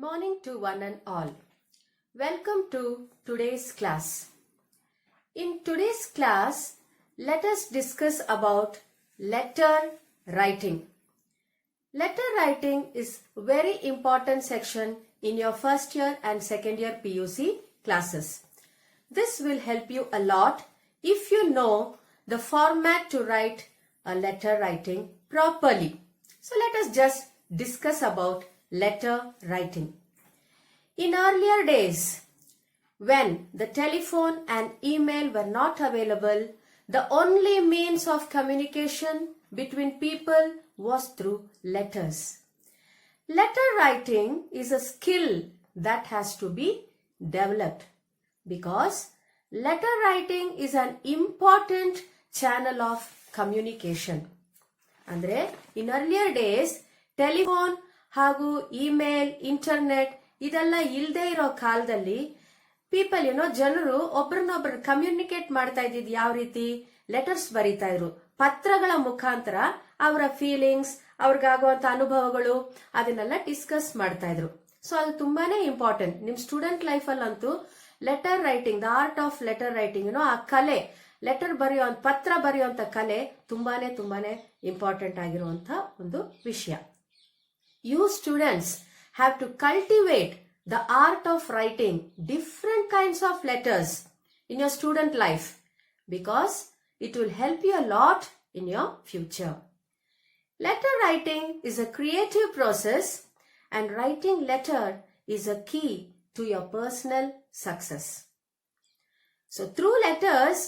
morning to one and all. Welcome to today's class. In today's class, let us discuss about letter writing. Letter writing is a very important section in your first year and second year PUC classes. This will help you a lot if you know the format to write a letter writing properly. So let us just discuss about letter writing. In earlier days, when the telephone and email were not available, the only means of communication between people was through letters. Letter writing is a skill that has to be developed because letter writing is an important channel of communication. Andre in earlier days telephone ಹಾಗೂ email internet ಇದೆಲ್ಲ ಇಲ್ಲದೆ ಇರೋ ಕಾಲದಲ್ಲಿ people ಜನರು ಒಬ್ರನ್ನೊಬ್ರು communicate ಮಾಡ್ತಾ ಇದ್ದಿದ್ದು ಯಾವ ರೀತಿ ಲೆಟರ್ಸ್ ಬರೀತಾ ಇದ್ರು, ಪತ್ರಗಳ ಮುಖಾಂತರ ಅವರ ಫೀಲಿಂಗ್ಸ್, ಅವ್ರಿಗಾಗುವಂತ ಅನುಭವಗಳು ಅದನ್ನೆಲ್ಲ ಡಿಸ್ಕಸ್ ಮಾಡ್ತಾ ಇದ್ರು. ಸೊ ಅದು ತುಂಬಾನೇ ಇಂಪಾರ್ಟೆಂಟ್. ನಿಮ್ ಸ್ಟೂಡೆಂಟ್ ಲೈಫ್ ಅಲ್ಲಂತೂ letter writing, the art of letter writing, ಆ ಕಲೆ, ಲೆಟರ್ ಬರೆಯುವಂತ ಪತ್ರ ಬರೆಯುವಂತ ಕಲೆ ತುಂಬಾನೇ ಇಂಪಾರ್ಟೆಂಟ್ ಆಗಿರುವಂತ ಒಂದು ವಿಷಯ. You students have to cultivate the art of writing different kinds of letters in your student life because it will help you a lot in your future. Letter writing is a creative process and writing letter is a key to your personal success. So through letters,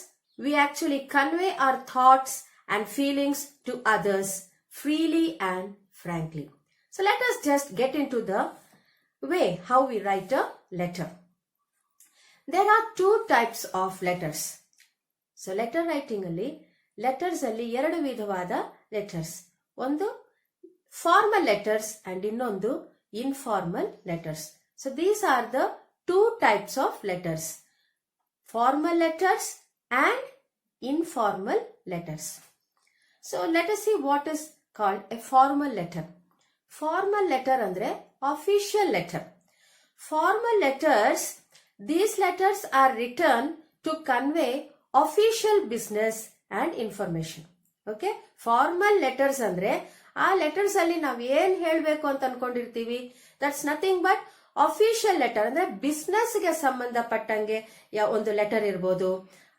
we actually convey our thoughts and feelings to others freely and frankly. So let us just get into the way how we write a letter. There are two types of letters. So letter writing alli letters alli ಎರಡು ವಿಧವಾದ letters. ಒಂದು formal letters and ಇನ್ನೊಂದು informal letters. So these are the two types of letters. Formal letters and informal letters. So let us see what is called a formal letter. Formal letter andre official letter. Formal letters, these letters are written to convey official business and information. Okay? Formal letters andre ಆ letters ಅಲ್ಲಿ ನಾವ್ ಏನ್ ಹೇಳ್ಬೇಕು ಅಂತ ಅನ್ಕೊಂಡಿರ್ತೀವಿ, that's nothing but official letter. ಅಂದ್ರೆ business ಗೆ ಸಂಬಂಧಪಟ್ಟಂಗೆ ಒಂದು ಲೆಟರ್ ಇರ್ಬೋದು,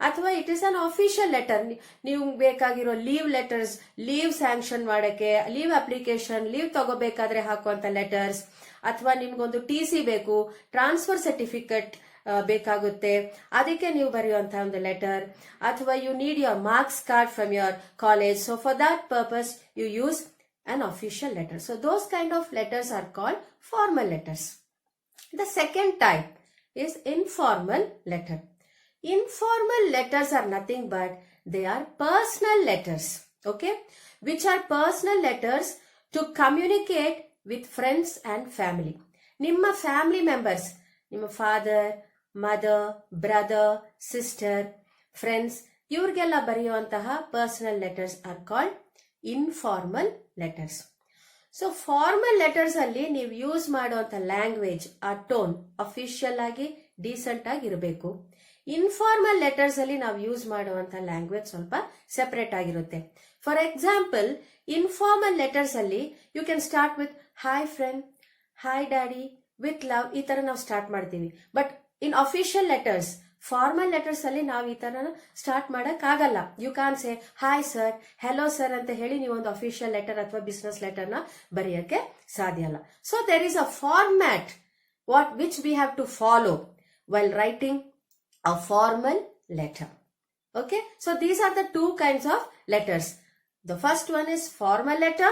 ಅಥವಾ it is an official letter. ನೀವು ಬೇಕಾಗಿರೋ ಲೀವ್ ಲೆಟರ್ಸ್, ಲೀವ್ ಸ್ಯಾಂಕ್ಷನ್ ಮಾಡಕ್ಕೆ, ಲೀವ್ ಅಪ್ಲಿಕೇಶನ್, ಲೀವ್ ತಗೋಬೇಕಾದ್ರೆ ಹಾಕುವಂತ ಲೆಟರ್ಸ್, ಅಥವಾ ನಿಮ್ಗೊಂದು TC ಬೇಕು, ಟ್ರಾನ್ಸ್ಫರ್ ಸರ್ಟಿಫಿಕೇಟ್ ಬೇಕಾಗುತ್ತೆ, ಅದಕ್ಕೆ ನೀವು ಬರೆಯುವಂತಹ ಒಂದು ಲೆಟರ್, ಅಥವಾ you need your marks card from your college, so for that purpose you use an official letter. So those kind of letters are called formal letters. The second type is informal letter. Informal letters are nothing but they are personal letters, okay, which are personal letters to communicate with friends and family. Nimma family members, nimma father, mother, brother, sister, friends, ivrigella bariyuvantaha personal letters are called informal letters. So formal letters alli ನೀವು use ಮಾಡುವಂತ language, ಆ tone official ಆಗಿ decent ಆಗಿ ಇರಬೇಕು. Informal letters ಅಲ್ಲಿ ನಾವು use ಮಾಡುವಂತ language ಸ್ವಲ್ಪ ಸೆಪರೇಟ್ ಆಗಿರುತ್ತೆ. ಫಾರ್ ಎಕ್ಸಾಂಪಲ್, ಇನ್ಫಾರ್ಮಲ್ ಲೆಟರ್ಸ್ ಅಲ್ಲಿ you can start with hi friend, hi daddy, with love, ಈ ತರ ನಾವು ಸ್ಟಾರ್ಟ್ ಮಾಡ್ತೀವಿ. But in official letters, formal letters ಅಲ್ಲಿ ನಾವು ಈ ತರ ಸ್ಟಾರ್ಟ್ ಮಾಡಕ್ ಆಗಲ್ಲ. You can say hi sir, hello sir ಅಂತ ಹೇಳಿ ನೀವು ಒಂದು ಅಫಿಷಿಯಲ್ ಲೆಟರ್ ಅಥವಾ ಬಿಸ್ನೆಸ್ ಲೆಟರ್ ನ ಬರೆಯಕ್ಕೆ ಸಾಧ್ಯ ಅಲ್ಲ. So there is a format which we have to follow while writing a formal letter. Okay, so these are the two kinds of letters. The first one is formal letter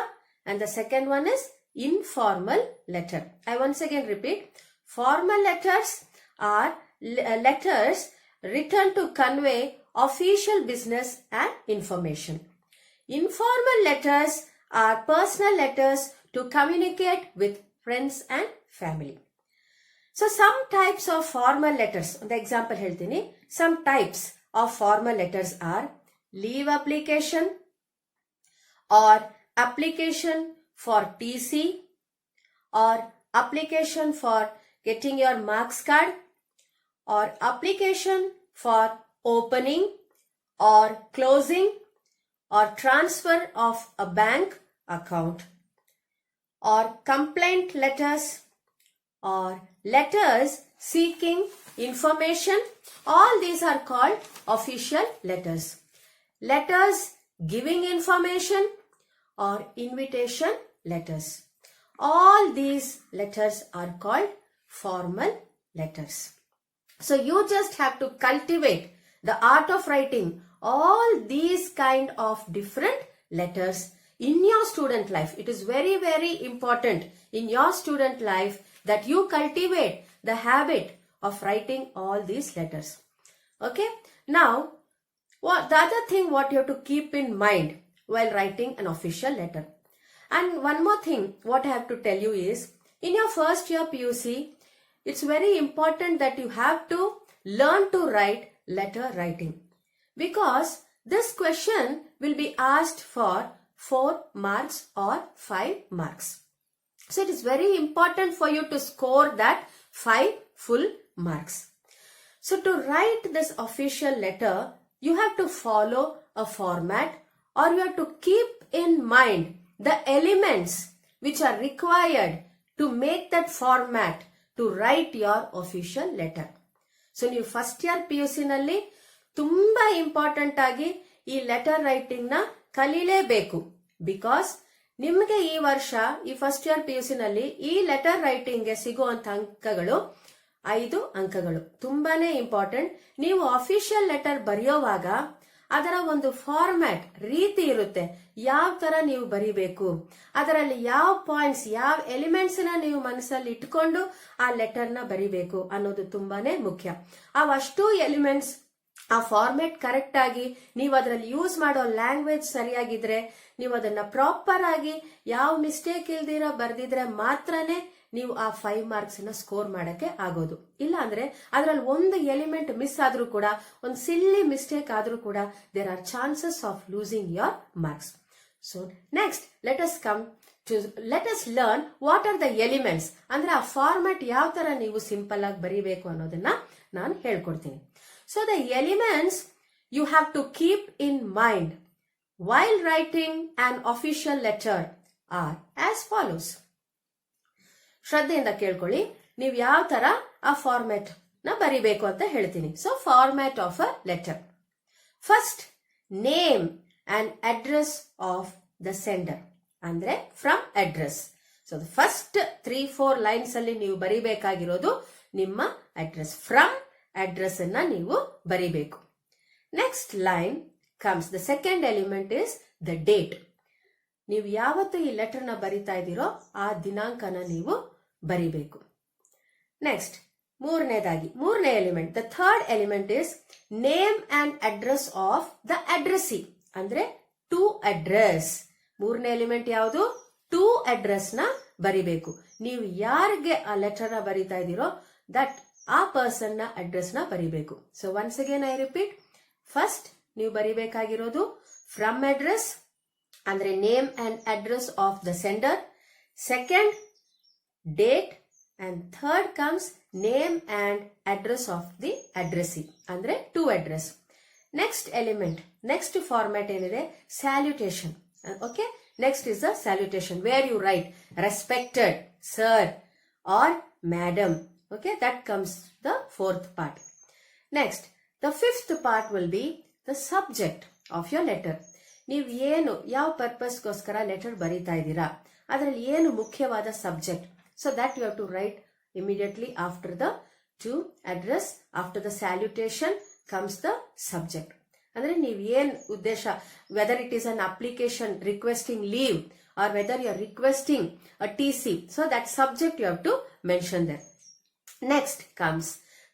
and the second one is informal letter. I once again repeat, formal letters are letters written to convey official business and information. Informal letters are personal letters to communicate with friends and family. So some types of formal letters, the example ಹೇಳ್ತೀನಿ. Some types of formal letters are leave application or application for TC or application for getting your marks card, or application for opening or closing or transfer of a bank account, or complaint letters, or letters seeking information. All these are called official letters. Letters giving information or invitation letters. All these letters are called formal letters. So you just have to cultivate the art of writing all these kind of different letters in your student life. It is very, very important in your student life that you cultivate the habit of writing all these letters. Okay. Now, the other thing what you have to keep in mind while writing an official letter. And one more thing what I have to tell you is, in your first year PUC, it's very important that you have to learn to write letter writing, because this question will be asked for 4 marks or 5 marks. So it is very important for you to score that 5 full marks. So to write this official letter, you have to follow a format, or you have to keep in mind the elements which are required to make that format to write your official letter. So ನೀವು first year PUC ನಲ್ಲಿ ತುಂಬಾ important ಆಗಿ ಈ letter writing ನ ಕಲೀಲೇಬೇಕು. Because ನಿಮಗೆ ಈ ವರ್ಷ ಈ ಫಸ್ಟ್ ಇಯರ್ PUC ನಲ್ಲಿ ಈ ಲೆಟರ್ ರೈಟಿಂಗ್ ಗೆ ಸಿಗುವಂತ ಅಂಕಗಳು 5 ಅಂಕಗಳು. ತುಂಬಾನೇ ಇಂಪಾರ್ಟೆಂಟ್. ನೀವು ಅಫಿಷಿಯಲ್ ಲೆಟರ್ ಬರೆಯುವಾಗ ಅದರ ಒಂದು ಫಾರ್ಮ್ಯಾಟ್ ರೀತಿ ಇರುತ್ತೆ, ಯಾವ ತರ ನೀವು ಬರಿಬೇಕು, ಅದರಲ್ಲಿ ಯಾವ ಪಾಯಿಂಟ್ಸ್, ಯಾವ ಎಲಿಮೆಂಟ್ಸ್ ನ ನೀವು ಮನಸ್ಸಲ್ಲಿ ಇಟ್ಕೊಂಡು ಆ ಲೆಟರ್ ನ ಬರಿಬೇಕು ಅನ್ನೋದು ತುಂಬಾನೇ ಮುಖ್ಯ. ಅವಷ್ಟು ಎಲಿಮೆಂಟ್ಸ್, ಆ ಫಾರ್ಮ್ಯಾಟ್ ಕರೆಕ್ಟ್ ಆಗಿ ನೀವು ಅದರಲ್ಲಿ ಯೂಸ್ ಮಾಡೋ ಲ್ಯಾಂಗ್ವೇಜ್ ಸರಿಯಾಗಿದ್ರೆ, ನೀವು ಅದನ್ನ ಪ್ರಾಪರ್ ಆಗಿ ಯಾವ ಮಿಸ್ಟೇಕ್ ಇಲ್ದಿರ ಬರ್ದಿದ್ರೆ ಮಾತ್ರನೇ ನೀವು ಆ 5 ಮಾರ್ಕ್ಸ್ ನ ಸ್ಕೋರ್ ಮಾಡಕ್ಕೆ ಆಗೋದು. ಇಲ್ಲ ಅಂದ್ರೆ ಅದರಲ್ಲಿ ಒಂದು ಎಲಿಮೆಂಟ್ ಮಿಸ್ ಆದ್ರೂ ಕೂಡ, ಒಂದು ಸಿಲ್ಲಿ ಮಿಸ್ಟೇಕ್ ಆದ್ರೂ ಕೂಡ, there are chances of losing your marks. So next let us learn what are the elements. ಅಂದ್ರೆ ಆ ಫಾರ್ಮ್ಯಾಟ್ ಯಾವ ತರ ನೀವು ಸಿಂಪಲ್ ಆಗಿ ಬರೀಬೇಕು ಅನ್ನೋದನ್ನ ನಾನು ಹೇಳ್ಕೊಡ್ತೀನಿ. So the elements you have to keep in mind while writing an official letter are as follows. ಶ್ರದ್ಧೆಯಿಂದ ಕೇಳ್ಕೊಳ್ಳಿ, ನೀವು ಯಾವ ತರ ಆ ಫಾರ್ಮ್ಯಾಟ್ ನ ಬರಿಬೇಕು ಅಂತ ಹೇಳ್ತೀನಿ. So format of a letter. First, name and address of the sender, ಅಂದ್ರೆ from address. So first 3-4 lines ಅಲ್ಲಿ ನೀವು ಬರಿಬೇಕಾಗಿರೋದು ನಿಮ್ಮ ಅಡ್ರೆಸ್. ಫ್ರಮ್ ಅಡ್ರೆಸ್ ಅನ್ನ ನೀವು ಬರಿಬೇಕು. Next line comes the second element is the date. ನೀವು ಯಾವತ್ತು ಈ ಲೆಟರ್ ನ ಬರಿತಾ ಇದ್ದೀರೋ ಆ ದಿನಾಂಕನ ನೀವು ಬರಿಬೇಕು. ನೆಕ್ಸ್ಟ್ ಮೂರನೇ element, the third element is name and address of the addressee, ಅಂದ್ರೆ ಟು ಅಡ್ರೆಸ್. ಮೂರನೇ ಎಲಿಮೆಂಟ್ ಯಾವುದು? ಟು ಅಡ್ರೆಸ್ ನ ಬರಿಬೇಕು. ನೀವು ಯಾರಿಗೆ ಆ ಲೆಟರ್ ನ ಬರಿತಾ ಇದ್ದೀರೋ ದಟ್ ಆ ಪರ್ಸನ್ ನ ಅಡ್ರೆಸ್ ನ ಬರಿಬೇಕು. So once again I repeat, first ನೀವು ಬರಿಬೇಕಾಗಿರೋದು ಫ್ರಮ್ ಅಡ್ರೆಸ್, ಅಂದ್ರೆ name and address of the sender. Second, date. And third comes name and address of the addressee, ಅಂದ್ರೆ to address. Next element, next format ಏನಿದೆ, salutation. Okay, next is the salutation where you write respected sir or madam. Okay, that comes the fourth part. Next, the fifth part will be the subject of your letter. ನೀವು ಏನು ಯಾವ ಪರ್ಪಸ್ಗೋಸ್ಕರ letter ಬರೀತಾ ಇದ್ದೀರಾ, ಅದರಲ್ಲಿ ಏನು ಮುಖ್ಯವಾದ subject. So that you have to write immediately after the to address, after the salutation comes the subject. ಅಂದ್ರೆ ನೀವು ಏನ್ ಉದ್ದೇಶ, whether it is an application requesting leave or whether you are requesting a TC, so that subject you have to mention there. Next comes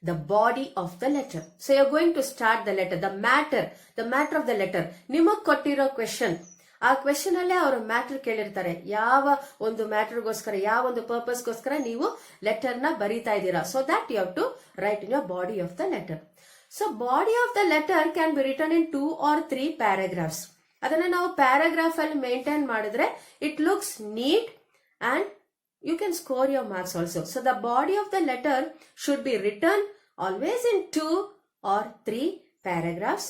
the body of the letter. So you're going to start the letter, the matter of the letter. ನಿಮಗ್ ಕೊಟ್ಟಿರೋ question, ಆ question ಅಲ್ಲೇ ಅವರು matter ಕೇಳಿರ್ತಾರೆ. ಯಾವ ಒಂದು ಮ್ಯಾಟರ್ಗೋಸ್ಕರ, ಯಾವ ಒಂದು ಪರ್ಪಸ್ಗೋಸ್ಕರ ನೀವು ಲೆಟರ್ ನ ಬರೀತಾ ಇದ್ದೀರಾ. So that you have to write in your body of the letter. So body of the letter can be written in 2 or 3 paragraphs. ಅದನ್ನ ನಾವು ಪ್ಯಾರಾಗ್ರಾಫ್ ಅಲ್ಲಿ ಮೇಂಟೈನ್ ಮಾಡಿದ್ರೆ it looks neat and you can score your marks also. So the body of the letter should be written always in 2 or 3 paragraphs,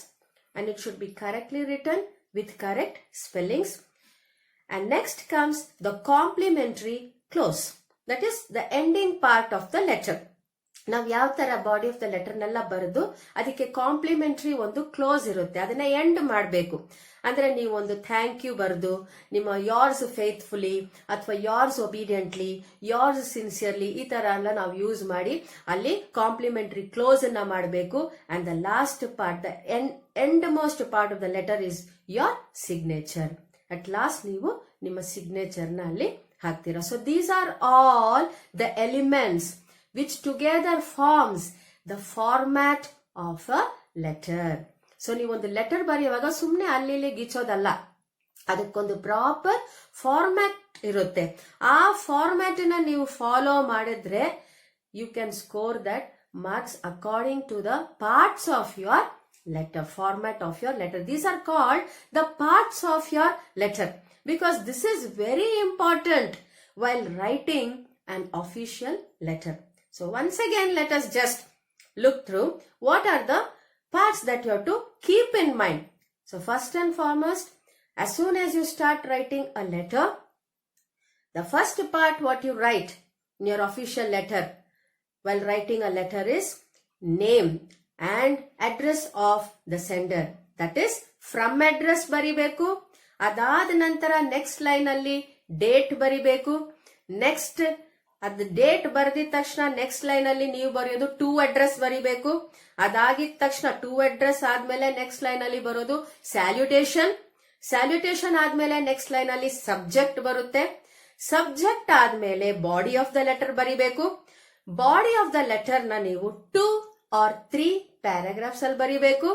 and it should be correctly written with correct spellings. And next comes the complementary clause, that is the ending part of the letter. ನಾವು ಯಾವ ತರ body of the ಲೆಟರ್ನೆಲ್ಲ ಬರೆದು ಅದಕ್ಕೆ complementary ಒಂದು close ಇರುತ್ತೆ, ಅದನ್ನ end ಮಾಡಬೇಕು. ಅಂದ್ರೆ ನೀವು ಒಂದು ಥ್ಯಾಂಕ್ ಯು ಬರೆದು ನಿಮ್ಮ ಯಾರ್ಸ್ ಫೇತ್ಫುಲಿ ಅಥವಾ ಯಾರ್ಸ್ ಒಬಿಡಿಯಂಟ್ಲಿ, ಯಾರ್ಸ್ ಸಿನ್ಸಿಯರ್ಲಿ, ಈ ತರ ಎಲ್ಲ ನಾವು ಯೂಸ್ ಮಾಡಿ ಅಲ್ಲಿ ಕಾಂಪ್ಲಿಮೆಂಟರಿ ಕ್ಲೋಸ್ ಅನ್ನ ಮಾಡಬೇಕು. And the last part, the end most part of the letter is your signature. At last ನೀವು ನಿಮ್ಮ ಸಿಗ್ನೇಚರ್ ನ ಅಲ್ಲಿ ಹಾಕ್ತೀರಾ. So these are all the elements which together forms the format of a letter. So ನೀವೊಂದು letter ಬರೆಯುವಾಗ ಸುಮ್ಮನೆ ಅಲ್ಲಿ ಗೀಚೋದಲ್ಲ, ಅದಕ್ಕೊಂದು ಪ್ರಾಪರ್ ಫಾರ್ಮ್ಯಾಟ್ ಇರುತ್ತೆ. ಆ ಫಾರ್ಮ್ಯಾಟ್ ನ ನೀವು ಫಾಲೋ ಮಾಡಿದ್ರೆ you can score that marks according to the parts of your letter, format of your letter. These are called the parts of your letter because this is very important while writing an official letter. So once again, let us just look through what are the parts that you have to keep in mind. So first and foremost, as soon as you start writing a letter, the first part what you write in your official letter while writing a letter is name and address of the sender. That is from address baribeku. ಅದಾದ ನಂತರ next line ಅಲ್ಲಿ date ಬರಿಬೇಕು. Next ಅದ್ date ಬರೆದಿದ ತಕ್ಷಣ next line ಅಲ್ಲಿ ನೀವು ಬರೆಯೋದು to address ಬರಿಬೇಕು. ಅದಾಗಿದ ತಕ್ಷಣ ಟು ಅಡ್ರೆಸ್ ಆದ್ಮೇಲೆ ನೆಕ್ಸ್ಟ್ ಲೈನ್ ಅಲ್ಲಿ ಬರೋದು ಸ್ಯಾಲ್ಯುಟೇಷನ್. ಸ್ಯಾಲ್ಯುಟೇಷನ್ ಆದ್ಮೇಲೆ ನೆಕ್ಸ್ಟ್ ಲೈನ್ ಅಲ್ಲಿ ಸಬ್ಜೆಕ್ಟ್ ಬರುತ್ತೆ. ಸಬ್ಜೆಕ್ಟ್ ಆದ್ಮೇಲೆ ಬಾಡಿ ಆಫ್ ದ ಲೆಟರ್ ಬರಿಬೇಕು. ಬಾಡಿ ಆಫ್ ದ ಲೆಟರ್ ನ ನೀವು 2 or 3 paragraphs ಅಲ್ಲಿ ಬರಿಬೇಕು.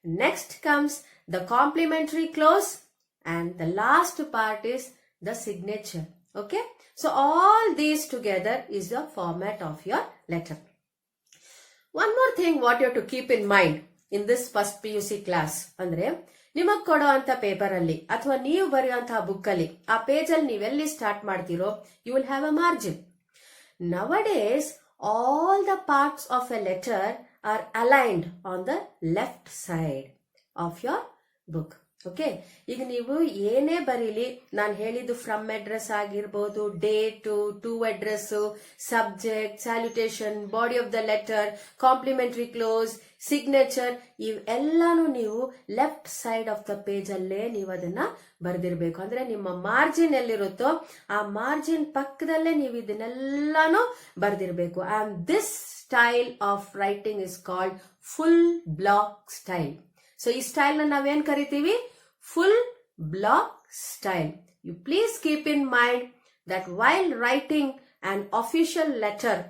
Next comes the complimentary close and the last part is the signature. Okay, so all these together is the format of your letter. One more thing what you have to keep in mind in this first PUC class ಅಂದ್ರೆ ನಿಮಗ್ ಕೊಡೋ ಅಂತ paper ಅಲ್ಲಿ ಅಥವಾ ನೀವು ಬರೆಯುವಂತಹ book ಅಲ್ಲಿ ಆ page ಅಲ್ಲಿ ನೀವೆಲ್ಲಿ ಸ್ಟಾರ್ಟ್ ಮಾಡ್ತೀರೋ you will have a margin. Nowadays all the parts of a letter are aligned on the left side of your book. Okay, ಈಗ ನೀವು ಏನೇ ಬರೀಲಿ, ನಾನು ಹೇಳಿದ್ದು ಫ್ರಮ್ ಅಡ್ರೆಸ್ ಆಗಿರ್ಬೋದು, date, to address, subject, salutation, body of the letter, complimentary close, signature, ಇವೆಲ್ಲಾನು ನೀವು left side of the page ಅಲ್ಲೇ ನೀವು ಅದನ್ನ ಬರೆದಿರ್ಬೇಕು. ಅಂದ್ರೆ ನಿಮ್ಮ ಮಾರ್ಜಿನ್ ಎಲ್ಲಿರುತ್ತೋ ಆ ಮಾರ್ಜಿನ್ ಪಕ್ಕದಲ್ಲೇ ನೀವು ಇದನ್ನೆಲ್ಲಾನು ಬರೆದಿರ್ಬೇಕು. And this style of writing is called full block style. So ಈ ಸ್ಟೈಲ್ ನ ನಾವೇನ್ ಕರಿತೀವಿ? Full block style. You please keep in mind that while writing on official letter,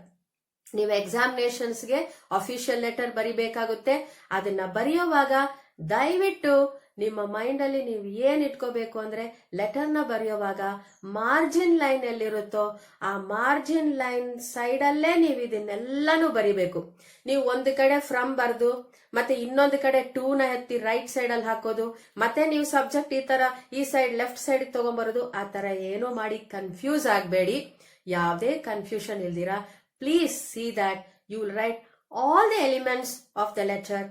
ನೀವು ಎಕ್ಸಾಮಿನೇಷನ್ಸ್ಗೆ ಅಫಿಷಿಯಲ್ ಲೆಟರ್ ಬರಿಬೇಕಾಗುತ್ತೆ. ಅದನ್ನ ಬರೆಯುವಾಗ ದಯವಿಟ್ಟು ನಿಮ್ಮ ಮೈಂಡ್ ಅಲ್ಲಿ ನೀವು ಏನ್ ಇಟ್ಕೋಬೇಕು ಅಂದ್ರೆ ಲೆಟರ್ ನ ಬರೆಯುವಾಗ ಮಾರ್ಜಿನ್ ಲೈನ್ ಎಲ್ಲಿರುತ್ತೋ ಆ ಮಾರ್ಜಿನ್ ಲೈನ್ ಸೈಡ್ ಅಲ್ಲೇ ನೀವು ಇದನ್ನೆಲ್ಲಾನು ಬರಿಬೇಕು. ನೀವು ಒಂದು ಕಡೆ ಫ್ರಮ್ ಬರ್ದು ಮತ್ತೆ ಇನ್ನೊಂದು ಕಡೆ ಟೂ ನ ಎತ್ತಿ ರೈಟ್ ಸೈಡ್ ಅಲ್ಲಿ ಹಾಕೋದು, ಮತ್ತೆ ನೀವು ಸಬ್ಜೆಕ್ಟ್ ಈ ತರ ಈ ಸೈಡ್ ಲೆಫ್ಟ್ ಸೈಡ್ ತಗೊಂಡ್ಬರೋದು, ಆ ತರ ಏನೋ ಮಾಡಿ ಕನ್ಫ್ಯೂಸ್ ಆಗಬೇಡಿ. ಯಾವುದೇ ಕನ್ಫ್ಯೂಷನ್ ಇಲ್ದಿರಾ please see that you will write all the elements of the letter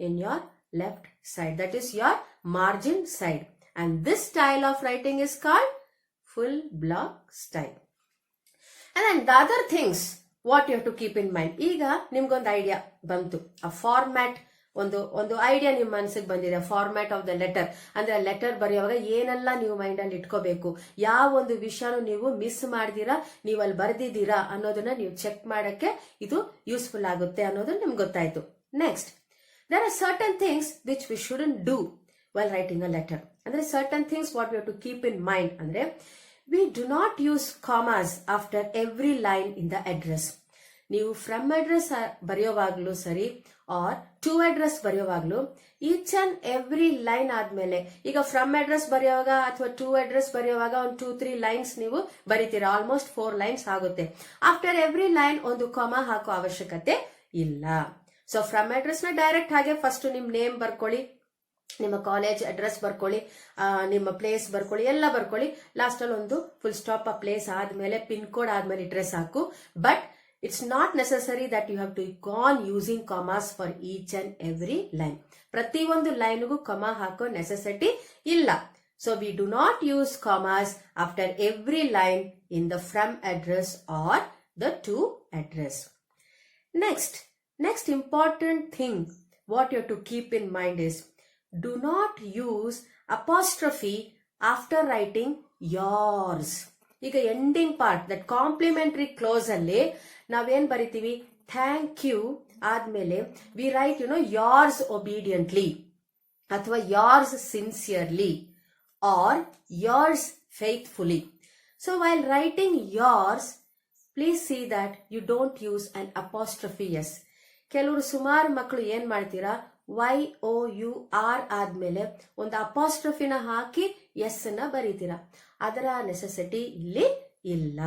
in your left side, that is your margin side, and this style of writing is called full block style. And then the other things what you have to keep in mind, ಈಗ ನಿಮ್ಗೊಂದು idea ಬಂತು, ಆ format ಒಂದು idea ನಿಮ್ಮ ಮನಸ್ಸಿಗೆ ಬಂದಿದೆ, format of the letter ಅಂದ್ರೆ letter ಬರೆಯುವಾಗ ಏನೆಲ್ಲ ನೀವು ಮೈಂಡ್ ಅಲ್ಲಿ ಇಟ್ಕೋಬೇಕು, ಯಾವ ಒಂದು ವಿಷಯನೂ ನೀವು ಮಿಸ್ ಮಾಡ್ದಿರಾ, ನೀವು ಅಲ್ಲಿ ಬರ್ದಿದ್ದೀರಾ ಅನ್ನೋದನ್ನ ನೀವು ಚೆಕ್ ಮಾಡಕ್ಕೆ ಇದು ಯೂಸ್ಫುಲ್ ಆಗುತ್ತೆ ಅನ್ನೋದು ನಿಮ್ಗೆ ಗೊತ್ತಾಯ್ತು. Next, there are certain things which we shouldn't do while writing a letter. Andre certain things what we have to keep in mind andre we do not use commas after every line in the address. ನೀವು from address ಬರೆಯೋವಾಗ್ಲೂ ಸರಿ or to address ಬರೆಯೋವಾಗ್ಲೂ each and every line ಆದ್ಮೇಲೆ, ಈಗ from address ಬರೆಯುವಾಗ ಅಥವಾ to address ಬರೆಯುವಾಗ ಒಂದು 2-3 ಲೈನ್ಸ್ ನೀವು ಬರೀತೀರಾ, ಆಲ್ಮೋಸ್ಟ್ 4 ಲೈನ್ಸ್ ಆಗುತ್ತೆ. ಆಫ್ಟರ್ ಎವ್ರಿ ಲೈನ್ ಒಂದು ಕಾಮಾ ಹಾಕೋ ಅವಶ್ಯಕತೆ ಇಲ್ಲ. ಸೊ ಫ್ರಮ್ ಅಡ್ರೆಸ್ ನ ಡೈರೆಕ್ಟ್ ಹಾಗೆ ಫಸ್ಟ್ ನಿಮ್ ನೇಮ್ ಬರ್ಕೊಳ್ಳಿ, ನಿಮ್ಮ ಕಾಲೇಜ್ ಅಡ್ರೆಸ್ ಬರ್ಕೊಳ್ಳಿ, ನಿಮ್ಮ ಪ್ಲೇಸ್ ಬರ್ಕೊಳ್ಳಿ, ಎಲ್ಲ ಬರ್ಕೊಳ್ಳಿ. ಲಾಸ್ಟ್ ಅಲ್ಲಿ ಒಂದು ಫುಲ್ ಸ್ಟಾಪ್, ಆ ಪ್ಲೇಸ್ ಆದ್ಮೇಲೆ ಪಿನ್ ಕೋಡ್ ಆದ್ಮೇಲೆ ಇಟ್ರೆ ಸಾಕು. But it's not necessary that you have to gone using commas for each and every line. ಪ್ರತಿಯೊಂದು ಲೈನ್ಗೂ ಕಮಾ ಹಾಕೋ ನೆಸೆಸಿಟಿ ಇಲ್ಲ. So we do not use commas after every line in the from address or the to address. Next important thing what you have to keep in mind is, do not use apostrophe after writing yours. ಈಗ ending part, that complementary close ಅಲ್ಲಿ ನಾವೇನ್ ಬರಿತೀವಿ, thank you ಆದ್ಮೇಲೆ V right yours obediently ಅಥವಾ yours sincerely or yours faithfully. So while writing yours, please see that you don't use an apostrophe s. ಕೆಲವರು ಸುಮಾರು ಮಕ್ಕಳು ಏನ್ ಮಾಡ್ತೀರಾ, YOUR ಆದ್ಮೇಲೆ ಒಂದು ಅಪಾಸ್ಟ್ರಫಿನ ಹಾಕಿ ಎಸ್ ನ ಬರೀತೀರಾ. ಅದರ ನೆಸೆಸಿಟಿ ಇಲ್ಲಿ ಇಲ್ಲ.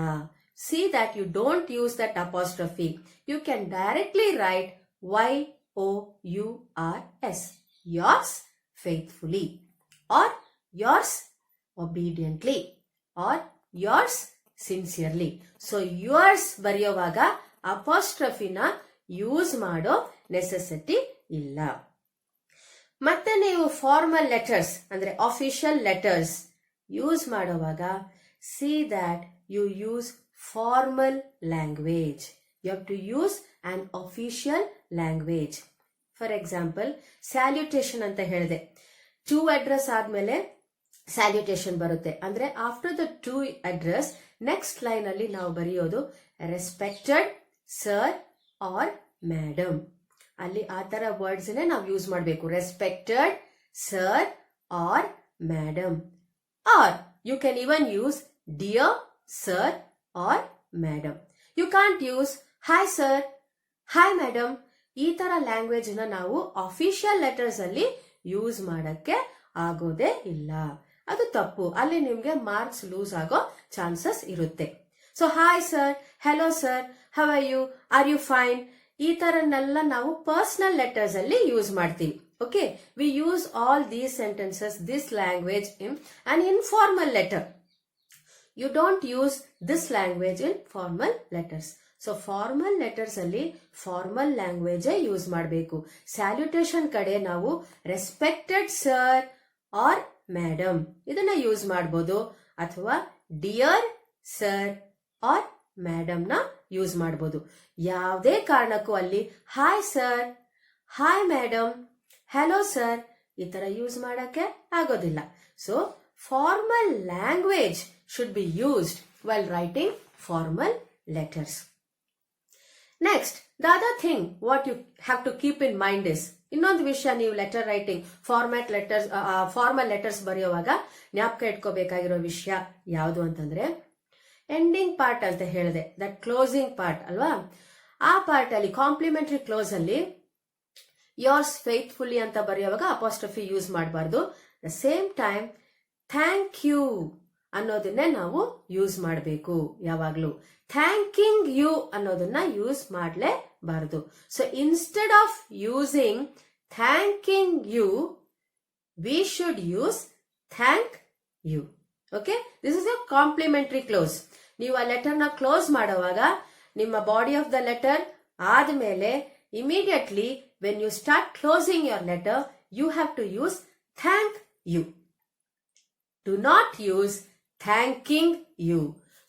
See that you don't use that apostrophe. You can directly write YOURS, yours faithfully or yours obediently or yours sincerely. So yours ಬರೆಯುವಾಗ ಅಪಾಸ್ಟ್ರಫಿನ ಯೂಸ್ ಮಾಡೋ ನೆಸೆಸಿಟಿ ಇಲ್ಲ. ಮತ್ತೆ ನೀವು ಫಾರ್ಮಲ್ ಲೆಟರ್ಸ್ ಅಂದ್ರೆ ಅಫಿಷಿಯಲ್ ಲೆಟರ್ಸ್ ಯೂಸ್ ಮಾಡುವಾಗ see that you use formal language. You have to use an official language. For example, salutation ಅಂತ ಹೇಳಿದೆ, to address ಆದ್ಮೇಲೆ ಸ್ಯಾಲ್ಯುಟೇಷನ್ ಬರುತ್ತೆ. ಅಂದ್ರೆ after the to address next line ಅಲ್ಲಿ ನಾವು ಬರೆಯೋದು ರೆಸ್ಪೆಕ್ಟೆಡ್ ಸರ್ ಆರ್ ಮೇಡಮ್. ಅಲ್ಲಿ ಆ ತರ ವರ್ಡ್ಸ್ ನಾವು ಯೂಸ್ ಮಾಡಬೇಕು, respected sir or madam. Or you can even use dear sir or madam. You can't use hi sir, hi madam. ಈ ತರ ಲ್ಯಾಂಗ್ವೇಜ್ ನ ನಾವು ಅಫಿಷಿಯಲ್ ಲೆಟರ್ಸ್ ಅಲ್ಲಿ ಯೂಸ್ ಮಾಡಕ್ಕೆ ಆಗೋದೇ ಇಲ್ಲ. ಅದು ತಪ್ಪು. ಅಲ್ಲಿ ನಿಮ್ಗೆ ಮಾರ್ಕ್ಸ್ ಲೂಸ್ ಆಗೋ ಚಾನ್ಸಸ್ ಇರುತ್ತೆ. So hi sir, hello sir, how are you, are you fine, ಈ ತರನೆಲ್ಲ ನಾವು ಪರ್ಸನಲ್ ಲೆಟರ್ಸ್ ಅಲ್ಲಿ ಯೂಸ್ ಮಾಡ್ತೀವಿ. Okay, we use all these sentences, this language in an informal letter. You don't use this language in formal letters. So formal letters ಅಲ್ಲಿ formal language use ಮಾಡಬೇಕು. Salutation ಕಡೆ ನಾವು respected sir or madam ಇದನ್ನ use ಮಾಡಬಹುದು, ಅಥವಾ dear sir or madam ನ use ಮಾಡಬಹುದು. ಯಾವುದೇ ಕಾರಣಕ್ಕೂ ಅಲ್ಲಿ hi sir, hi madam, hello sir ಈ ತರ ಯೂಸ್ ಮಾಡಕ್ಕೆ ಆಗೋದಿಲ್ಲ. So formal language should be used while writing formal letters. Next, the other thing what you have to keep in mind is, ಇನ್ನೊಂದು ವಿಷಯ, ನೀವು ಲೆಟರ್ ರೈಟಿಂಗ್ ಫಾರ್ಮಲ್ ಲೆಟರ್ಸ್ ಬರೆಯುವಾಗ ಜ್ಞಾಪಕ ಇಟ್ಕೋಬೇಕಾಗಿರೋ ವಿಷಯ ಯಾವುದು ಅಂತಂದ್ರೆ, ಎಂಡಿಂಗ್ ಪಾರ್ಟ್ ಅಂತ ಹೇಳಿದೆ, ದಟ್ ಕ್ಲೋಸಿಂಗ್ ಪಾರ್ಟ್ ಅಲ್ವಾ, ಆ ಪಾರ್ಟ್ ಅಲ್ಲಿ ಕಾಂಪ್ಲಿಮೆಂಟರಿ ಕ್ಲೋಸ್ ಅಲ್ಲಿ ಯೋರ್ಸ್ ಫೇತ್ಫುಲಿ ಅಂತ ಬರೆಯುವಾಗ ಅಪಾಸ್ಟ್ರಫಿ ಯೂಸ್ ಮಾಡಬಾರ್ದು. The same time thank you ಅನ್ನೋದನ್ನೇ ನಾವು ಯೂಸ್ ಮಾಡಬೇಕು ಯಾವಾಗ್ಲೂ. ಥ್ಯಾಂಕಿಂಗ್ ಯು ಅನ್ನೋದನ್ನ ಯೂಸ್ ಮಾಡಲೇಬಾರದು. So instead of using thanking you, we should use thank you. Okay, this is a complimentary close. ನೀವು ಆ ಲೆಟರ್ ನ ಕ್ಲೋಸ್ ಮಾಡುವಾಗ ನಿಮ್ಮ ಬಾಡಿ ಆಫ್ ದ ಲೆಟರ್ ಆದ್ಮೇಲೆ immediately when you start closing your letter, you have to use thank you. Do not use thanking you.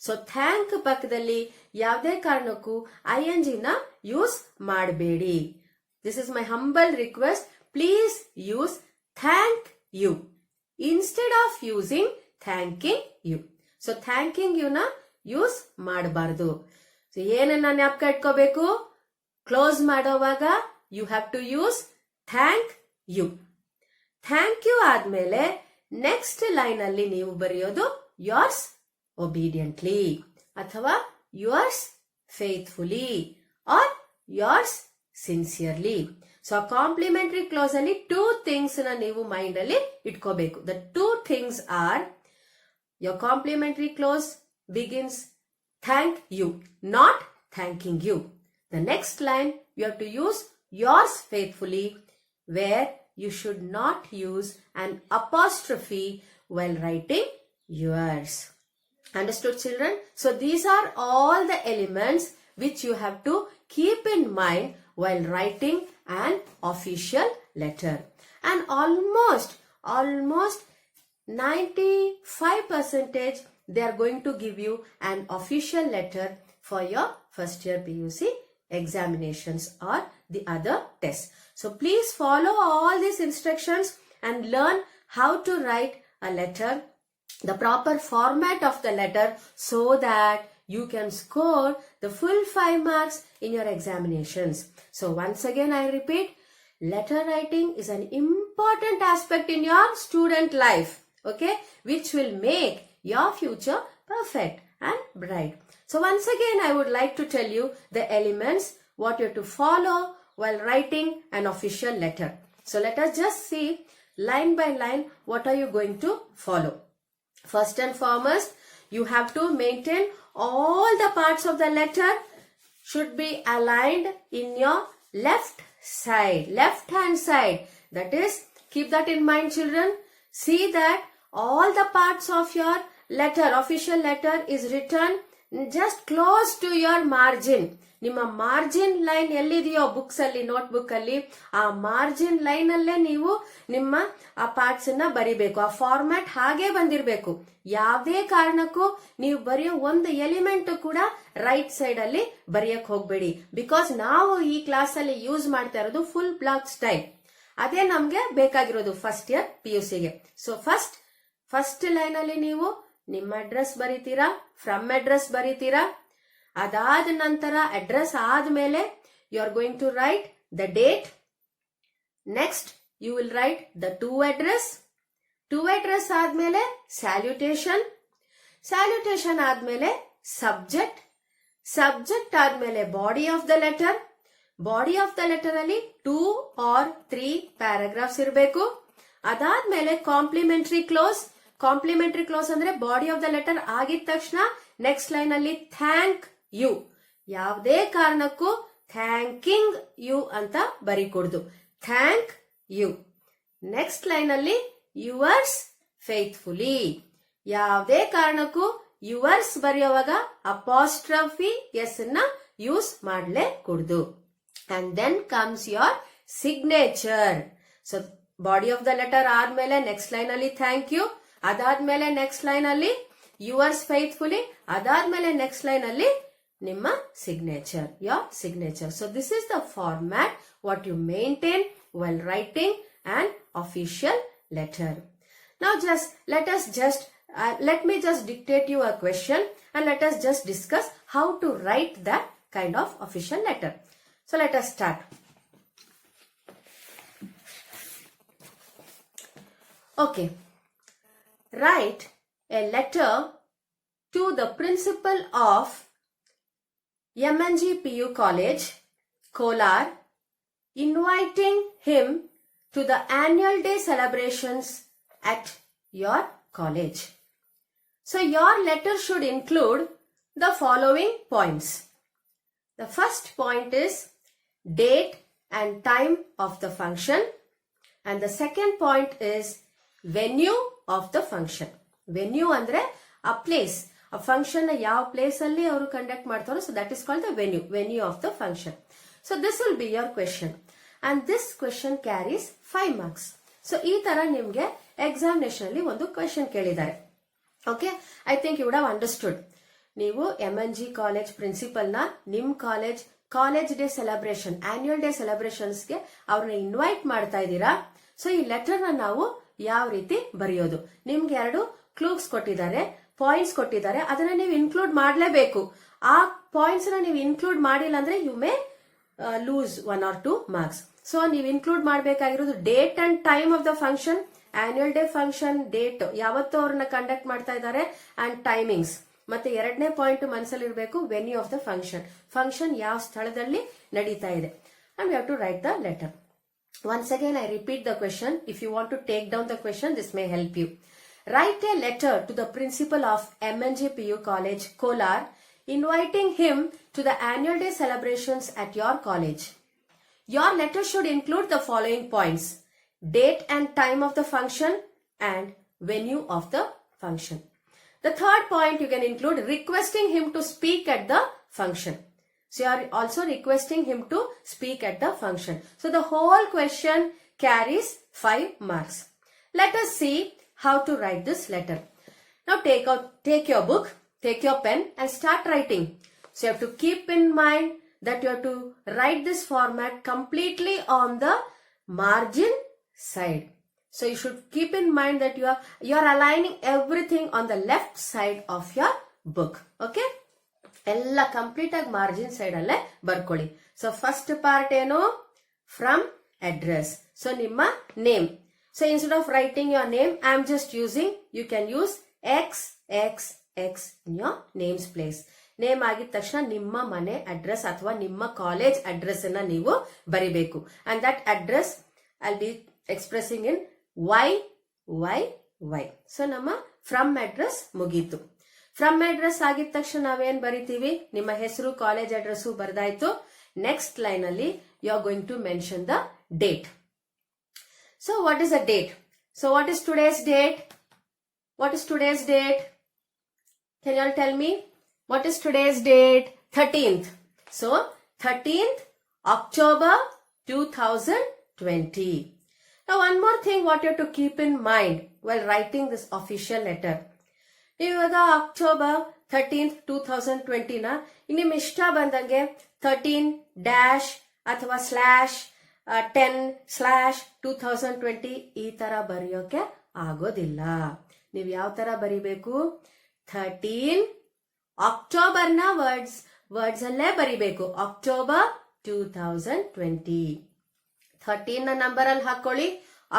So thank ಪಕ್ಕದಲ್ಲಿ ಯಾವುದೇ ಕಾರಣಕ್ಕೂ ING ನ ಯೂಸ್ ಮಾಡಬೇಡಿ. This is my humble request. Please use thank you instead of using thanking you. So thanking you ನ use ಮಾಡಬಾರ್ದು. ಸೊ ಏನನ್ನ ಜ್ಞಾಪಕ ಇಟ್ಕೋಬೇಕು, ಕ್ಲೋಸ್ ಮಾಡೋವಾಗ you have to use thank you. Thank you ಆದ್ಮೇಲೆ ನೆಕ್ಸ್ಟ್ ಲೈನ್ ಅಲ್ಲಿ ನೀವು ಬರೆಯೋದು ಯೋರ್ಸ್ ಒಬಿಡಿಯಂಟ್ಲಿ ಅಥವಾ yours faithfully or yours sincerely. So complimentary close ಅಲ್ಲಿ ಟೂ ಥಿಂಗ್ಸ್ ನ ನೀವು ಮೈಂಡ್ ಅಲ್ಲಿ ಇಟ್ಕೋಬೇಕು. The two things are, your complimentary clause begins thank you, not thanking you. The next line you have to use yours faithfully, where you should not use an apostrophe while writing yours. Understood, children? So these are all the elements which you have to keep in mind while writing an official letter. And almost 95% they are going to give you an official letter for your first year PUC examinations or the other tests. So please follow all these instructions and learn how to write a letter, the proper format of the letter, so that you can score the full 5 marks in your examinations. So once again I repeat, letter writing is an important aspect in your student life, okay, which will make your future perfect and bright. So once again I would like to tell you the elements what you have to follow while writing an official letter. So let us just see line by line what are you going to follow. First and foremost, you have to maintain all the parts of the letter should be aligned in your left hand side. That is, keep that in mind, children. See that all the parts of your letter, official letter, is written just close to your margin. ನಿಮ್ಮ margin line ಎಲ್ಲಿದೆಯೋ books ಅಲ್ಲಿ notebook ಅಲ್ಲಿ ಆ margin line ಅಲ್ಲೇ ನೀವು ನಿಮ್ಮ ಆ parts ಅನ್ನ ಬರಿಬೇಕು. ಆ ಫಾರ್ಮ್ಯಾಟ್ ಹಾಗೆ ಬಂದಿರಬೇಕು. ಯಾವುದೇ ಕಾರಣಕ್ಕೂ ನೀವು ಬರೆಯೋ ಒಂದು ಎಲಿಮೆಂಟ್ ಕೂಡ ರೈಟ್ ಸೈಡ್ ಅಲ್ಲಿ ಬರೆಯಕ್ ಹೋಗ್ಬೇಡಿ. ಬಿಕಾಸ್ ನಾವು ಈ ಕ್ಲಾಸ್ ಅಲ್ಲಿ ಯೂಸ್ ಮಾಡ್ತಾ ಇರೋದು ಫುಲ್ ಬ್ಲಾಕ್ ಸ್ಟೈಲ್. ಅದೇ ನಮ್ಗೆ ಬೇಕಾಗಿರೋದು ಫಸ್ಟ್ ಇಯರ್ PUCಗೆ. ಸೊ ಫಸ್ಟ್ ಲೈನ್ ಅಲ್ಲಿ ನೀವು ನಿಮ್ಮ ಅಡ್ರೆಸ್ ಬರೀತೀರಾ, ಫ್ರಮ್ ಅಡ್ರೆಸ್ ಬರೀತೀರಾ. ಅದಾದ ನಂತರ ಅಡ್ರೆಸ್ ಆದ್ಮೇಲೆ you are going to write the date. Next you will write the to address ಆದ್ಮೇಲೆ ಸ್ಯಾಲ್ಯುಟೇಷನ್ ಆದ್ಮೇಲೆ ಸಬ್ಜೆಕ್ಟ್ ಆದ್ಮೇಲೆ ಬಾಡಿ ಆಫ್ ದ ಲೆಟರ್ ಅಲ್ಲಿ 2 or 3 ಪ್ಯಾರಾಗ್ರಾಫ್ಸ್ ಇರಬೇಕು. ಅದಾದ್ಮೇಲೆ ಕಾಂಪ್ಲಿಮೆಂಟರಿ ಕ್ಲೋಸ್ ಅಂದ್ರೆ ಬಾಡಿ ಆಫ್ ದ ಲೆಟರ್ ಆಗಿದ ತಕ್ಷಣ ನೆಕ್ಸ್ಟ್ ಲೈನ್ ಅಲ್ಲಿ ಥ್ಯಾಂಕ್ ಯು, ಯಾವುದೇ ಕಾರಣಕ್ಕೂ ಥ್ಯಾಂಕಿಂಗ್ ಯು ಅಂತ ಬರೀಕೂಡ್ದು. Thank you. ನೆಕ್ಸ್ಟ್ ಲೈನ್ ಅಲ್ಲಿ ಯುವರ್ಸ್ ಫೇತ್ಫುಲಿ, ಯಾವುದೇ ಕಾರಣಕ್ಕೂ ಯುವರ್ಸ್ ಬರೆಯುವಾಗ ಅಪಾಸ್ಟ್ರಫಿ ಎಸ್ ನ ಯೂಸ್ ಮಾಡಲೇ ಕೂಡ್ದು. And then comes your signature. So body of the letter ಆದ್ಮೇಲೆ ನೆಕ್ಸ್ಟ್ ಲೈನ್ ಅಲ್ಲಿ ಥ್ಯಾಂಕ್ ಯು, ಅದಾದ್ಮೇಲೆ ನೆಕ್ಸ್ಟ್ ಲೈನ್ ಅಲ್ಲಿ ಯುವರ್ಸ್ ಫೇತ್ಫುಲಿ, ಅದಾದ್ಮೇಲೆ ನೆಕ್ಸ್ಟ್ ಲೈನ್ ಅಲ್ಲಿ ನಿಮ್ಮ signature, your signature. So this is the format what you maintain while writing an official letter. Now let me just dictate you a question and let us just discuss how to write that kind of official letter. So let us start. Okay. Write a letter to the principal of MNG PU College, Kolar, inviting him to the annual day celebrations at your college. So your letter should include the following points. The first point is date and time of the function, and the second point is venue of the function. Venue andre a place, a function ಯಾವ place ಅಲ್ಲಿ ಅವರು conduct ಮಾಡ್ತಾರೋ, so that is called the venue of the function. So this will be your question, and this question carries 5 marks. So ಈ ತರ ನಿಮ್ಗೆ examination ಅಲ್ಲಿ ಒಂದು question ಕೇಳಿದ್ದಾರೆ. Okay, I think you would have understood. ನೀವು MNG college principal ನ ನಿಮ್ college day celebration, annual day celebrations ಗೆ ಅವ್ರನ್ನ ಇನ್ವೈಟ್ ಮಾಡ್ತಾ ಇದ್ದೀರಾ. ಸೊ ಈ ಲೆಟರ್ ನ ನಾವು ಯಾವ ರೀತಿ ಬರೆಯೋದು, ನಿಮ್ಗೆ 2 ಕ್ಲೂಸ್ ಕೊಟ್ಟಿದ್ದಾರೆ, ಪಾಯಿಂಟ್ಸ್ ಕೊಟ್ಟಿದ್ದಾರೆ, ಅದನ್ನ ನೀವು ಇನ್ಕ್ಲೂಡ್ ಮಾಡಲೇಬೇಕು. ಆ ಪಾಯಿಂಟ್ಸ್ ನ ನೀವು ಇನ್ಕ್ಲೂಡ್ ಮಾಡಿಲ್ಲ ಅಂದ್ರೆ you may lose 1 or 2 marks. ಸೊ ನೀವು ಇನ್ಕ್ಲೂಡ್ ಮಾಡಬೇಕಾಗಿರೋದು date and time of the function, annual day function date ಯಾವತ್ತು ಅವ್ರನ್ನ ಕಂಡಕ್ಟ್ ಮಾಡ್ತಾ ಇದ್ದಾರೆ ಅಂಡ್ ಟೈಮಿಂಗ್ಸ್. ಮತ್ತೆ 2ನೇ ಪಾಯಿಂಟ್ ಮನಸ್ಸಲ್ಲಿ ಇರಬೇಕು, ವೆನ್ಯೂ ಆಫ್ ದ ಫಂಕ್ಷನ್ ಯಾವ ಸ್ಥಳದಲ್ಲಿ ನಡೀತಾ ಇದೆ. And we have to write the letter. Once again I repeat the question. If you want to take down the question, this may help you. Write a letter to the principal of MNG PU College, Kolar, inviting him to the annual day celebrations at your college. Your letter should include the following points: date and time of the function, and venue of the function. The third point you can include requesting him to speak at the function. So you are also requesting him to speak at the function. So the whole question carries 5 marks. Let us see how to write this letter. Now take your book, take your pen and start writing. So you have to keep in mind that you have to write this format completely on the margin side. So you should keep in mind that you are aligning everything on the left side of your book. Okay? ಎಲ್ಲ complete ಆಗಿ margin side ಅಲ್ಲೇ ಬರ್ಕೊಳ್ಳಿ. So first part ಏನು? From address. So ನಿಮ್ಮ name. So instead of writing your name, I am just using, you can use XXX in your names place. Name ಆಗಿದ ತಕ್ಷಣ ನಿಮ್ಮ ಮನೆ ಅಡ್ರೆಸ್ ಅಥವಾ ನಿಮ್ಮ ಕಾಲೇಜ್ ಅಡ್ರೆಸ್ ಅನ್ನ ನೀವು ಬರಿಬೇಕು. And that address I be expressing in YYY. So ನಮ್ಮ ಫ್ರಮ್ ಅಡ್ರೆಸ್ ಮುಗೀತು. ಫ್ರಮ್ ಅಡ್ರೆಸ್ ಆಗಿದ ತಕ್ಷಣ ನಾವೇನ್ ಬರಿತೀವಿ? ನಿಮ್ಮ ಹೆಸರು, ಕಾಲೇಜ್ ಅಡ್ರೆಸ್ ಬರ್ದಾಯ್ತು. ನೆಕ್ಸ್ಟ್ ಲೈನ್ ಅಲ್ಲಿ you are going to mention the date. So what is a date? So what is today's date? What is today's date? Can you all tell me? What is today's date? 13th. So 13th October 2020. Now one more thing what you have to keep in mind while writing this official letter. ಇವಾಗ October 13th 2020 ನ ನಿಮ್ ಇಷ್ಟ ಬಂದಂಗೆ 13- ಅಥವಾ /10/2020 ಈ ತರ ಬರೆಯೋಕೆ ಆಗೋದಿಲ್ಲ. ನೀವು ಯಾವ ತರ ಬರಿಬೇಕು? 13 ಅಕ್ಟೋಬರ್ನ ವರ್ಡ್ಸ್ ಅಲ್ಲೇ ಬರಿಬೇಕು. ಅಕ್ಟೋಬರ್ 2020. 13 ನ ನಂಬರ್ ಅಲ್ಲಿ ಹಾಕೊಳ್ಳಿ.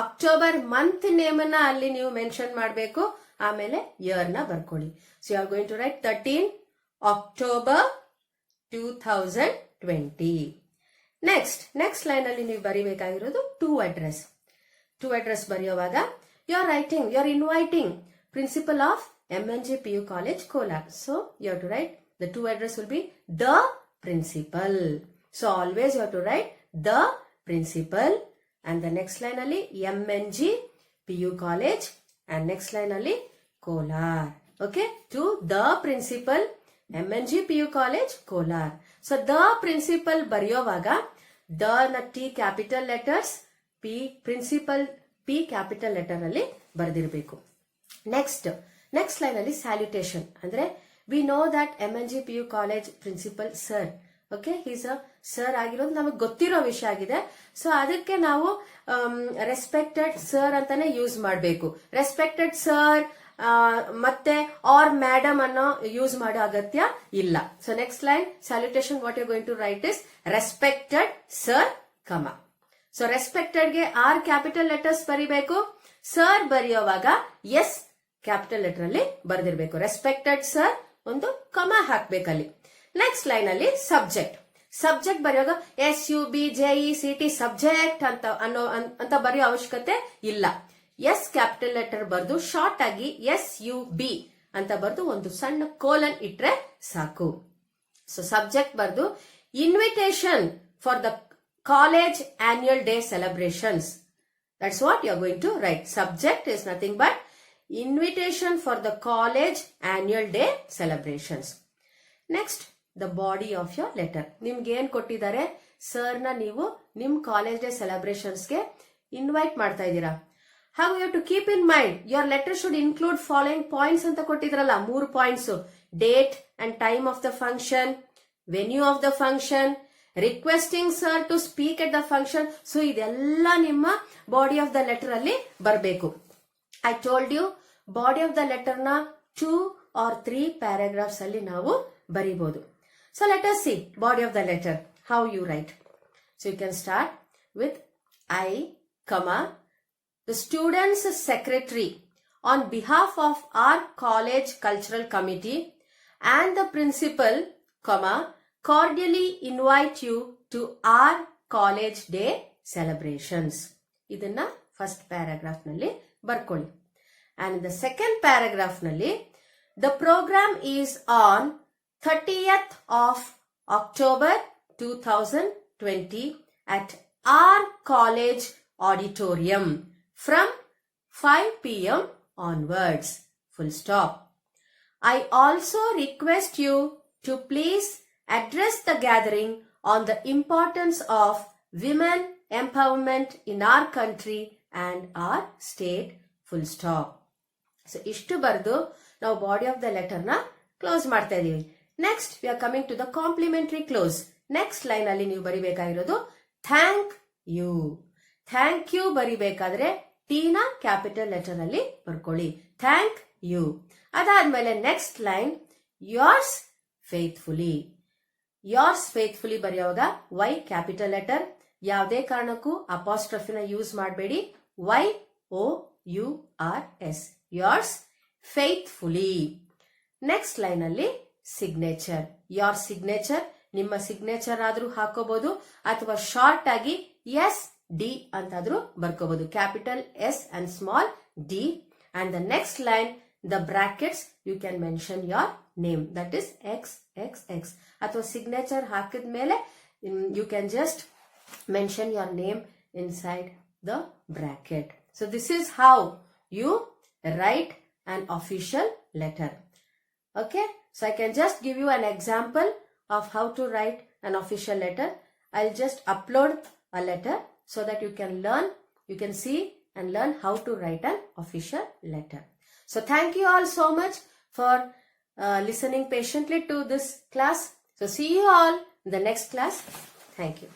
ಅಕ್ಟೋಬರ್ ಮಂತ್ ನೇಮ್ ಅನ್ನ ಅಲ್ಲಿ ನೀವು ಮೆನ್ಷನ್ ಮಾಡಬೇಕು. ಆಮೇಲೆ ಇಯರ್ ನ ಬರ್ಕೊಳ್ಳಿ. So you are going to write 13 October 2020. Next line ಅಲ್ಲಿ ನೀವು ಬರಿಬೇಕಾಗಿರೋದು ಟು ಅಡ್ರೆಸ್ ಬರೆಯುವಾಗ you are inviting principal of MNG PU College Kolar. So you have to write the to address will be the principal. So always you have to write the principal and the next line ali MNG PU College and next line ali Kolar. Okay, to the principal MNG PU College Kolar. So the principal bariyovaga the na T capital letters, P principal P capital letter ಅಲ್ಲಿ ಬರೆದಿರಬೇಕು. Next line ಅಲ್ಲಿ salutation ಅಂದ್ರೆ we know that MNG PU college principal sir. Okay, is a sir ಆಗಿರೋದು ನಮಗೆ ಗೊತ್ತಿರೋ ವಿಷಯ ಆಗಿದೆ. ಸೊ ಅದಕ್ಕೆ ನಾವು ರೆಸ್ಪೆಕ್ಟೆಡ್ ಸರ್ ಅಂತಾನೆ ಯೂಸ್ ಮಾಡಬೇಕು. ರೆಸ್ಪೆಕ್ಟೆಡ್ ಸರ್ ಮತ್ತೆ ಆರ್ ಮೇಡಮ್ ಅನ್ನೋ ಯೂಸ್ ಮಾಡೋ ಅಗತ್ಯ ಇಲ್ಲ. So next line salutation what you going to write is respected sir comma. So respected ಗೆ ಆರ್ ಕ್ಯಾಪಿಟಲ್ ಲೆಟರ್ಸ್ ಬರಿಬೇಕು. ಸರ್ ಬರೆಯುವಾಗ ಎಸ್ ಕ್ಯಾಪಿಟಲ್ ಲೆಟರ್ ಅಲ್ಲಿ ಬರೆದಿರಬೇಕು. ರೆಸ್ಪೆಕ್ಟೆಡ್ ಸರ್ ಒಂದು ಕಮ ಹಾಕ್ಬೇಕಲ್ಲಿ. ನೆಕ್ಸ್ಟ್ ಲೈನ್ ಅಲ್ಲಿ ಸಬ್ಜೆಕ್ಟ್ ಬರೆಯುವಾಗ SUBJECT ಸಬ್ಜೆಕ್ಟ್ ಅಂತ ಬರೆಯೋ ಅವಶ್ಯಕತೆ ಇಲ್ಲ. ಎಸ್ ಕ್ಯಾಪಿಟಲ್ ಲೆಟರ್ ಬರೆದು ಶಾರ್ಟ್ ಆಗಿ SUB ಅಂತ ಬರೆದು ಒಂದು ಸಣ್ಣ ಕೋಲನ್ ಇಟ್ರೆ ಸಾಕು. ಸೊ ಸಬ್ಜೆಕ್ಟ್ ಬರೆದು invitation for the college annual day celebrations. That's what you are going to write. Subject is nothing but invitation for the college annual day celebrations. Next, the body of your letter. ನಿಮ್ಗೆ ಏನ್ ಕೊಟ್ಟಿದ್ದಾರೆ? Sir ನ ನೀವು ನಿಮ್ college day celebrations ಗೆ invite ಮಾಡ್ತಾ ಇದ್ದೀರಾ. How you have to keep in mind your letter should include following points ಅಂತ ಕೊಟ್ಟಿದ್ರಲ್ಲ, 3 points: date and time of the function, venue of the function, requesting sir to speak at the function. So ಇದೆಲ್ಲ ನಿಮ್ಮ body of the letter ಅಲ್ಲಿ ಬರಬೇಕು. I told you body of the letter ನ 2 or 3 paragraphs ಅಲ್ಲಿ ನಾವು ಬರೀಬಹುದು. So let us see body of the letter how you write. So you can start with I, the students secretary on behalf of our college cultural committee and the principal, cordially invite you to our college day celebrations. ಇದನ್ನ first paragraph ನಲ್ಲಿ ಬರ್ಕೊಳ್ಳಿ. And in the second paragraph ನಲ್ಲಿ the program is on 30th of October 2020 at our college auditorium from 5 p.m. onwards. Full stop. I also request you to please address the gathering on the importance of women empowerment in our country and our state. Full stop. So ಇಷ್ಟು ಬರೆದು ನಾವು body of the letter ನ close ಮಾಡ್ತಾ ಇದೀವಿ. Next we are coming to the complimentary close. Next line ಅಲ್ಲಿ ನೀವು ಬರಿಬೇಕಾಗಿರೋದು thank you. Thank you ಬರಿಬೇಕಾದ್ರೆ ಟಿನ ಕ್ಯಾಪಿಟಲ್ ಲೆಟರ್ ಅಲ್ಲಿ ಬರ್ಕೊಳ್ಳಿ. Thank you. ಅದಾದ್ಮೇಲೆ next line yours faithfully. Yours faithfully ಬರೆಯುವಾಗ ವೈ ಕ್ಯಾಪಿಟಲ್ ಲೆಟರ್. ಯಾವುದೇ ಕಾರಣಕ್ಕೂ ಅಪಾಸ್ಟ್ರಫಿನ ಯೂಸ್ ಮಾಡಬೇಡಿ. YOURS. Yours faithfully. Next line ಅಲ್ಲಿ ಸಿಗ್ನೇಚರ್. Your signature. ನಿಮ್ಮ ಸಿಗ್ನೇಚರ್ ಆದ್ರೂ ಹಾಕೋಬಹುದು ಅಥವಾ ಶಾರ್ಟ್ ಆಗಿ SD ಅಂತಾದ್ರೂ ಬರ್ಕೋಬಹುದು. Capital S and small d. And the next line, the brackets, you can mention your name. That is XXX. ಅಥವಾ signature ಹಾಕಿದ್ಮೇಲೆ you can just mention your name inside the bracket. So this is how you write an official letter. Okay. So I can just give you an example of how to write an official letter. I'll just upload a letter so that you can see and learn how to write an official letter. So thank you all so much for listening patiently to this class. So see you all in the next class. Thank you.